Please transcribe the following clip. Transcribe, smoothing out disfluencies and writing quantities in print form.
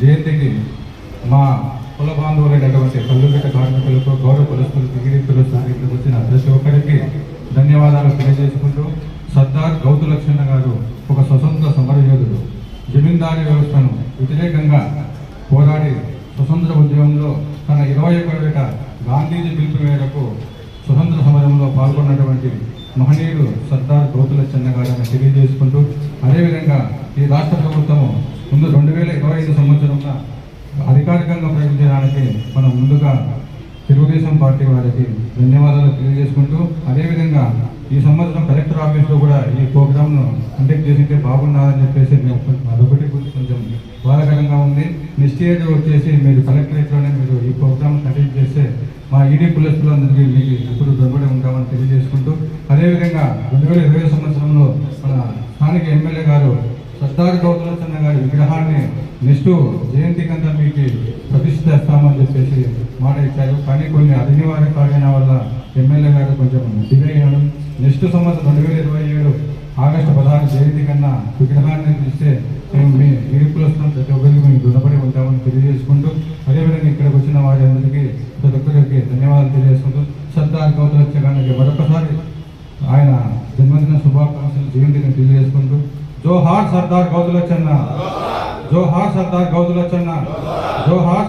జయంతికి మా కుల బాంధవులైనటువంటి కల్లుగడ్డ కార్మికులకు, గౌరవ కులస్తులకు, గిరికులస్తులకు ఇక్కడికి వచ్చిన ప్రతి ఒక్కరికి ధన్యవాదాలు తెలియజేసుకుంటూ, సర్దార్ గౌతు లక్షణ గారు ఒక స్వతంత్ర సమరయోధుడు. జమీందారీ వ్యవస్థను వ్యతిరేకంగా పోరాడి స్వతంత్ర ఉద్యమంలో తన 21 ఏట గాంధీజీ పిలుపు మేరకు స్వతంత్ర సమరంలో పాల్గొన్నటువంటి మహనీయుడు సర్దార్ గౌతు లక్షణ గారిని తెలియజేసుకుంటూ, అదేవిధంగా ఈ రాష్ట్ర ప్రభుత్వము ముందు 2025 సంవత్సరంలో అధికారికంగా ప్రకటించడానికి మనం ముందుగా తెలుగుదేశం పార్టీ వారికి ధన్యవాదాలు తెలియజేసుకుంటూ, అదేవిధంగా ఈ సంవత్సరం కలెక్టర్ ఆఫీస్లో కూడా ఈ ప్రోగ్రామ్ను కండక్ట్ చేసింటే బాగున్నారని చెప్పేసి అదొకటి కొంచెం బాధాకరంగా ఉంది. నెక్స్ట్ ఇయర్ వచ్చేసి మీరు కలెక్టరేట్లోనే మీరు ఈ ప్రోగ్రామ్ కండక్ట్ చేస్తే మా ఈడీ కులస్తులందరికీ మీకు ఇప్పుడు దొరకడే ఉంటామని తెలియజేసుకుంటూ, అదేవిధంగా 2020 సంవత్సరంలో మన స్థానిక ఎమ్మెల్యే గారు సర్దార్ గౌతు లక్షణ గారి విగ్రహాన్ని నెక్స్ట్ జయంతికంతా మీకు ప్రతిష్ఠిస్తామని చెప్పేసి మాట ఇచ్చారు. కానీ కొన్ని అనివార్య కారణాల వల్ల ఎమ్మెల్యే గారు కొంచెం డిలే అయ్యాడు. నెక్స్ట్ సంవత్సరం 2027 ఆగస్టు 16 జయంతి కన్నా విగ్రహాన్ని ఇస్తే మేము మీ గిరికులస్తున్న ప్రతి ఒక్కరికి మేము రుణపడి ఉంటామని తెలియజేసుకుంటూ, అదేవిధంగా ఇక్కడికి వచ్చిన వారి అందరికీ ప్రతి ఒక్కరికి ధన్యవాదాలు తెలియజేసుకుంటూ, సర్దార్ గౌతు లక్షణ గారికి మరొకసారి ఆయన జన్మదిన శుభాకాంక్షలు జయంతిని తెలియజేసుకుంటూ, జోహార్ సర్దార్ గౌతు లక్షణ, జోహార్ సర్దార్ గౌతు లక్షణ, జోహార్.